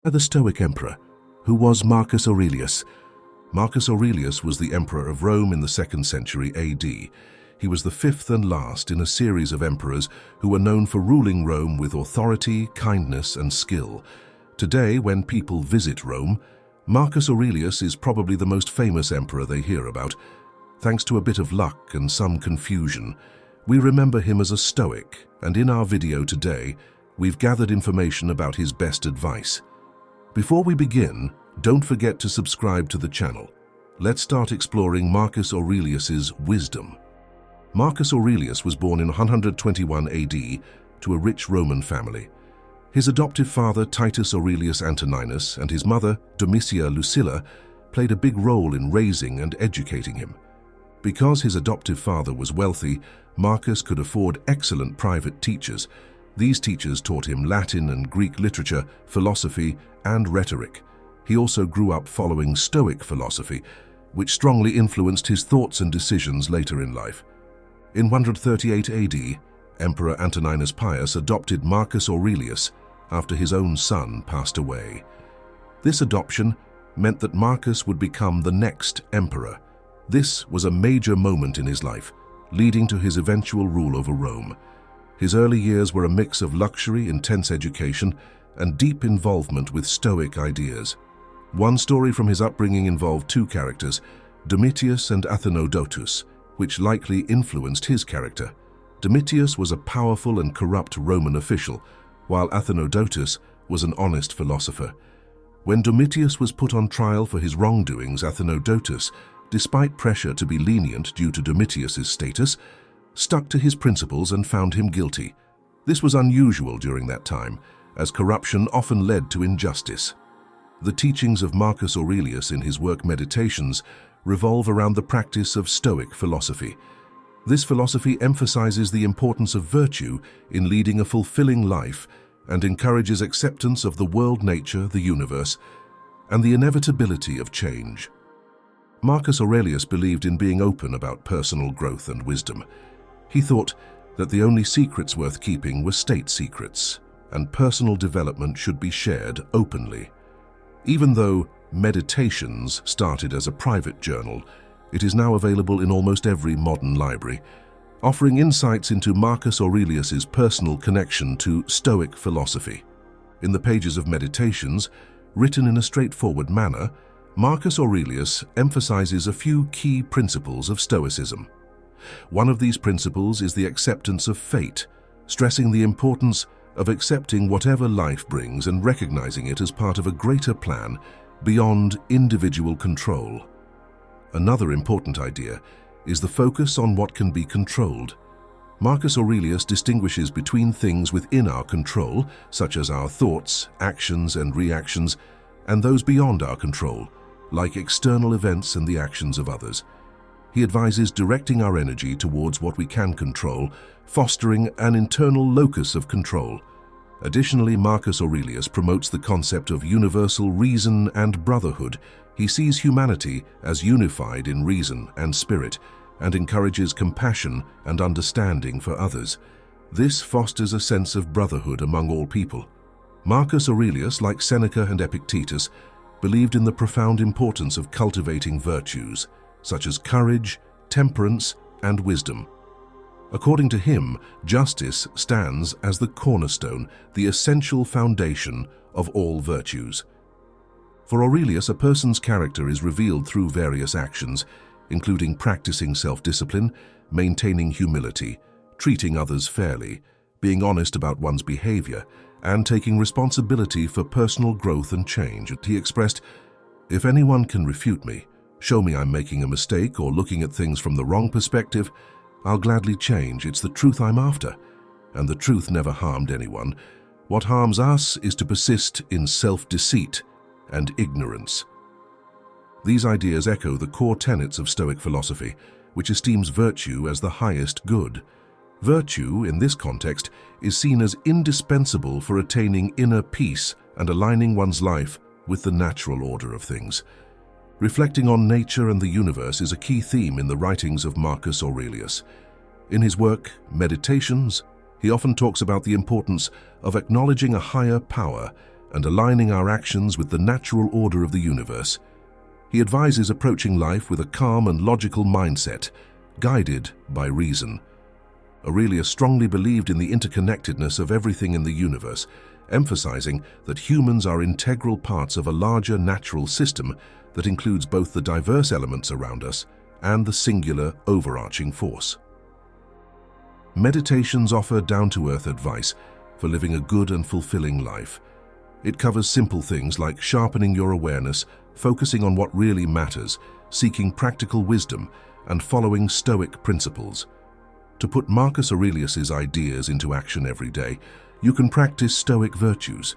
The Stoic emperor, who was Marcus Aurelius. Marcus Aurelius was the emperor of Rome in the 2nd century AD. He was the 5th and last in a series of emperors who were known for ruling Rome with authority, kindness, and skill. Today, when people visit Rome, Marcus Aurelius is probably the most famous emperor they hear about. Thanks to a bit of luck and some confusion, we remember him as a Stoic, and in our video today, we've gathered information about his best advice. Before we begin, don't forget to subscribe to the channel. Let's start exploring Marcus Aurelius's wisdom. Marcus Aurelius was born in 121 AD to a rich Roman family. His adoptive father, Titus Aurelius Antoninus, and his mother, Domitia Lucilla, played a big role in raising and educating him. Because his adoptive father was wealthy, Marcus could afford excellent private teachers. These teachers taught him Latin and Greek literature, philosophy, and rhetoric. He also grew up following Stoic philosophy, which strongly influenced his thoughts and decisions later in life. In 138 AD, Emperor Antoninus Pius adopted Marcus Aurelius after his own son passed away. This adoption meant that Marcus would become the next emperor. This was a major moment in his life, leading to his eventual rule over Rome. His early years were a mix of luxury, intense education, and deep involvement with Stoic ideas. One story from his upbringing involved two characters, Domitius and Athenodotus, which likely influenced his character. Domitius was a powerful and corrupt Roman official, while Athenodotus was an honest philosopher. When Domitius was put on trial for his wrongdoings, Athenodotus, despite pressure to be lenient due to Domitius's status, stuck to his principles and found him guilty. This was unusual during that time, as corruption often led to injustice. The teachings of Marcus Aurelius in his work Meditations revolve around the practice of Stoic philosophy. This philosophy emphasizes the importance of virtue in leading a fulfilling life and encourages acceptance of the world, nature, the universe, and the inevitability of change. Marcus Aurelius believed in being open about personal growth and wisdom. He thought that the only secrets worth keeping were state secrets, and personal development should be shared openly. Even though Meditations started as a private journal, it is now available in almost every modern library, offering insights into Marcus Aurelius's personal connection to Stoic philosophy. In the pages of Meditations, written in a straightforward manner, Marcus Aurelius emphasizes a few key principles of Stoicism. One of these principles is the acceptance of fate, stressing the importance of accepting whatever life brings and recognizing it as part of a greater plan beyond individual control. Another important idea is the focus on what can be controlled. Marcus Aurelius distinguishes between things within our control, such as our thoughts, actions, and reactions, and those beyond our control, like external events and the actions of others. He advises directing our energy towards what we can control, fostering an internal locus of control. Additionally, Marcus Aurelius promotes the concept of universal reason and brotherhood. He sees humanity as unified in reason and spirit, and encourages compassion and understanding for others. This fosters a sense of brotherhood among all people. Marcus Aurelius, like Seneca and Epictetus, believed in the profound importance of cultivating virtues, such as courage, temperance, and wisdom. According to him, justice stands as the cornerstone, the essential foundation of all virtues. For Aurelius, a person's character is revealed through various actions, including practicing self-discipline, maintaining humility, treating others fairly, being honest about one's behavior, and taking responsibility for personal growth and change. He expressed, "If anyone can refute me, show me I'm making a mistake or looking at things from the wrong perspective, I'll gladly change. It's the truth I'm after, and the truth never harmed anyone. What harms us is to persist in self-deceit and ignorance." These ideas echo the core tenets of Stoic philosophy, which esteems virtue as the highest good. Virtue, in this context, is seen as indispensable for attaining inner peace and aligning one's life with the natural order of things. Reflecting on nature and the universe is a key theme in the writings of Marcus Aurelius. In his work, Meditations, he often talks about the importance of acknowledging a higher power and aligning our actions with the natural order of the universe. He advises approaching life with a calm and logical mindset, guided by reason. Aurelius strongly believed in the interconnectedness of everything in the universe, emphasizing that humans are integral parts of a larger natural system that includes both the diverse elements around us and the singular overarching force. Meditations offer down-to-earth advice for living a good and fulfilling life. It covers simple things like sharpening your awareness, focusing on what really matters, seeking practical wisdom, and following Stoic principles. To put Marcus Aurelius's ideas into action every day, you can practice Stoic virtues.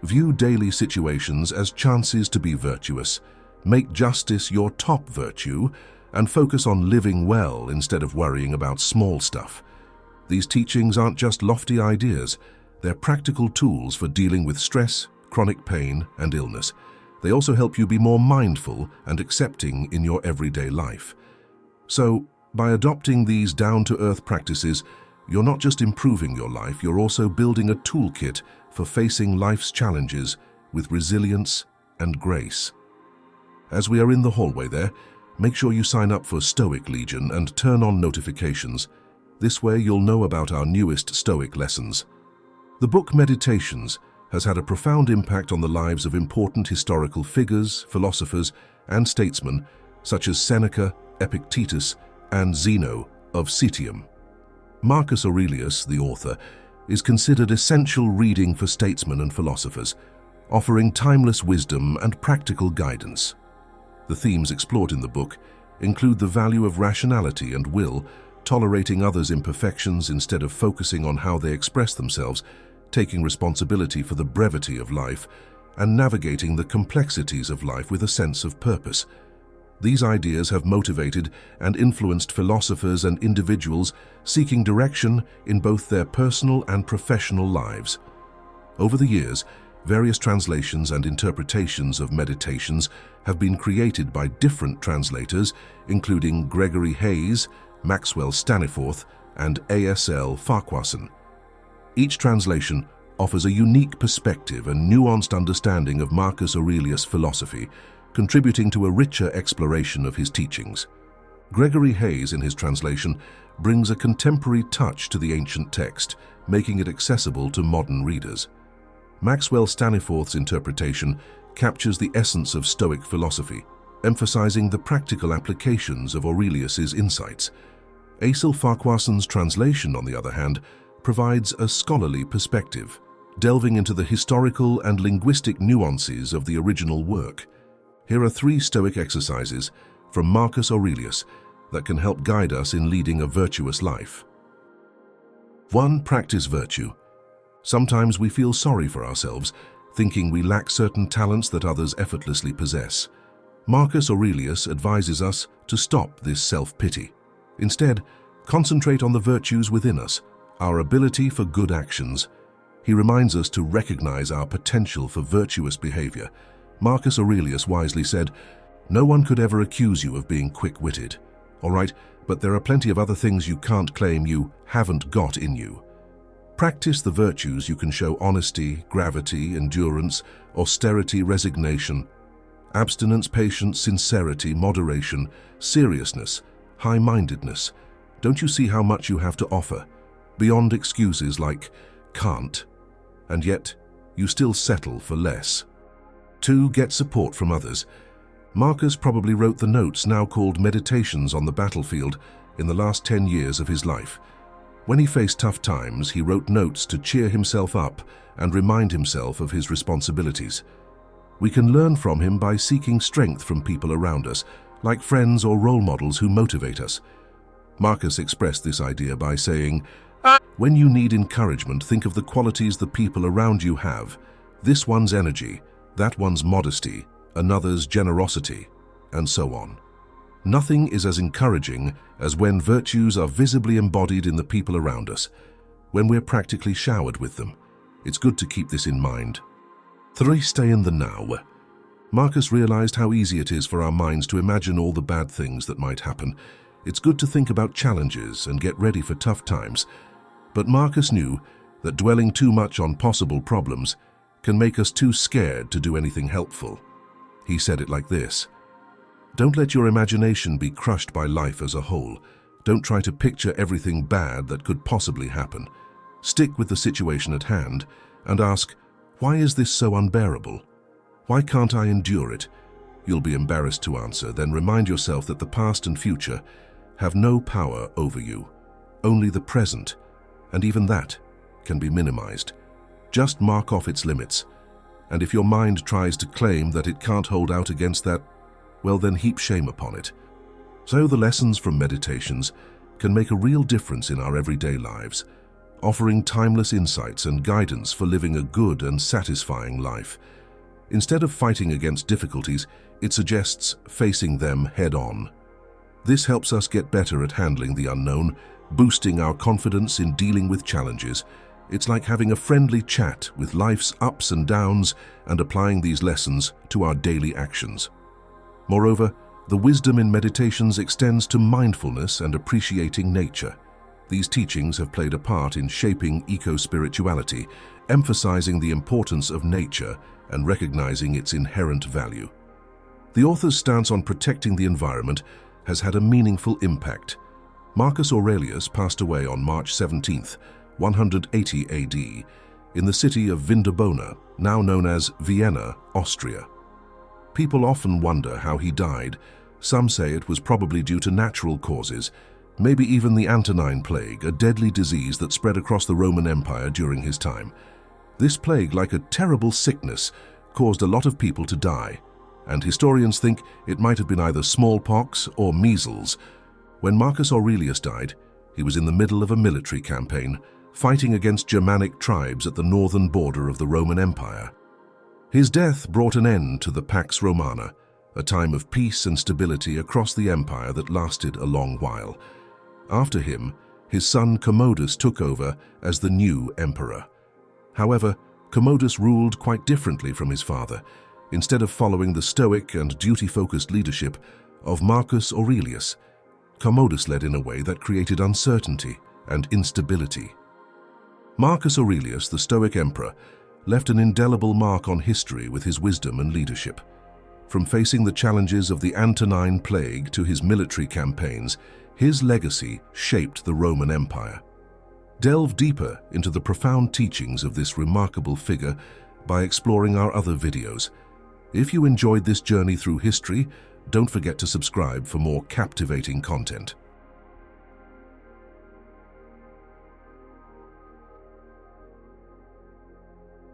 View daily situations as chances to be virtuous. Make justice your top virtue, and focus on living well instead of worrying about small stuff. These teachings aren't just lofty ideas, they're practical tools for dealing with stress, chronic pain, and illness. They also help you be more mindful and accepting in your everyday life. So, by adopting these down-to-earth practices, you're not just improving your life, you're also building a toolkit for facing life's challenges with resilience and grace. As we are in the hallway there, make sure you sign up for Stoic Legion and turn on notifications. This way you'll know about our newest Stoic lessons. The book Meditations has had a profound impact on the lives of important historical figures, philosophers, and statesmen such as Seneca, Epictetus, and Zeno of Citium. Marcus Aurelius, the author, is considered essential reading for statesmen and philosophers, offering timeless wisdom and practical guidance. The themes explored in the book include the value of rationality and will, tolerating others' imperfections instead of focusing on how they express themselves, taking responsibility for the brevity of life, and navigating the complexities of life with a sense of purpose. These ideas have motivated and influenced philosophers and individuals seeking direction in both their personal and professional lives. Over the years, various translations and interpretations of Meditations have been created by different translators, including Gregory Hayes, Maxwell Staniforth, and A.S.L. Farquharson. Each translation offers a unique perspective and nuanced understanding of Marcus Aurelius' philosophy, contributing to a richer exploration of his teachings. Gregory Hayes, in his translation, brings a contemporary touch to the ancient text, making it accessible to modern readers. Maxwell Staniforth's interpretation captures the essence of Stoic philosophy, emphasizing the practical applications of Aurelius's insights. A.S.L. Farquharson's translation, on the other hand, provides a scholarly perspective, delving into the historical and linguistic nuances of the original work. Here are 3 Stoic exercises from Marcus Aurelius that can help guide us in leading a virtuous life. 1. Practice virtue. Sometimes we feel sorry for ourselves, thinking we lack certain talents that others effortlessly possess. Marcus Aurelius advises us to stop this self-pity. Instead, concentrate on the virtues within us, our ability for good actions. He reminds us to recognize our potential for virtuous behavior. Marcus Aurelius wisely said, "No one could ever accuse you of being quick-witted. All right, but there are plenty of other things you can't claim you haven't got in you." Practice the virtues you can show: honesty, gravity, endurance, austerity, resignation, abstinence, patience, sincerity, moderation, seriousness, high-mindedness. Don't you see how much you have to offer, beyond excuses like "can't," and yet you still settle for less? 2. Get support from others. Marcus probably wrote the notes now called Meditations on the battlefield in the last 10 years of his life. When he faced tough times, he wrote notes to cheer himself up and remind himself of his responsibilities. We can learn from him by seeking strength from people around us, like friends or role models who motivate us. Marcus expressed this idea by saying, "When you need encouragement, think of the qualities the people around you have. This one's energy, that one's modesty, another's generosity, and so on. Nothing is as encouraging as when virtues are visibly embodied in the people around us, when we're practically showered with them. It's good to keep this in mind." 3. Stay in the now. Marcus realized how easy it is for our minds to imagine all the bad things that might happen. It's good to think about challenges and get ready for tough times. But Marcus knew that dwelling too much on possible problems can make us too scared to do anything helpful. He said it like this: "Don't let your imagination be crushed by life as a whole. Don't try to picture everything bad that could possibly happen. Stick with the situation at hand and ask, why is this so unbearable? Why can't I endure it?" You'll be embarrassed to answer, then remind yourself that the past and future have no power over you. Only the present, and even that can be minimized. Just mark off its limits. And if your mind tries to claim that it can't hold out against that, well then heap shame upon it. So the lessons from meditations can make a real difference in our everyday lives, offering timeless insights and guidance for living a good and satisfying life. Instead of fighting against difficulties, it suggests facing them head-on. This helps us get better at handling the unknown, boosting our confidence in dealing with challenges. It's like having a friendly chat with life's ups and downs and applying these lessons to our daily actions. Moreover, the wisdom in meditations extends to mindfulness and appreciating nature. These teachings have played a part in shaping eco-spirituality, emphasizing the importance of nature and recognizing its inherent value. The author's stance on protecting the environment has had a meaningful impact. Marcus Aurelius passed away on March 17th, 180 AD, in the city of Vindobona, now known as Vienna, Austria. People often wonder how he died. Some say it was probably due to natural causes, maybe even the Antonine Plague, a deadly disease that spread across the Roman Empire during his time. This plague, like a terrible sickness, caused a lot of people to die, and historians think it might have been either smallpox or measles. When Marcus Aurelius died, he was in the middle of a military campaign, fighting against Germanic tribes at the northern border of the Roman Empire. His death brought an end to the Pax Romana, a time of peace and stability across the empire that lasted a long while. After him, his son Commodus took over as the new emperor. However, Commodus ruled quite differently from his father. Instead of following the Stoic and duty-focused leadership of Marcus Aurelius, Commodus led in a way that created uncertainty and instability. Marcus Aurelius, the Stoic emperor, left an indelible mark on history with his wisdom and leadership. From facing the challenges of the Antonine Plague to his military campaigns, his legacy shaped the Roman Empire. Delve deeper into the profound teachings of this remarkable figure by exploring our other videos. If you enjoyed this journey through history, don't forget to subscribe for more captivating content.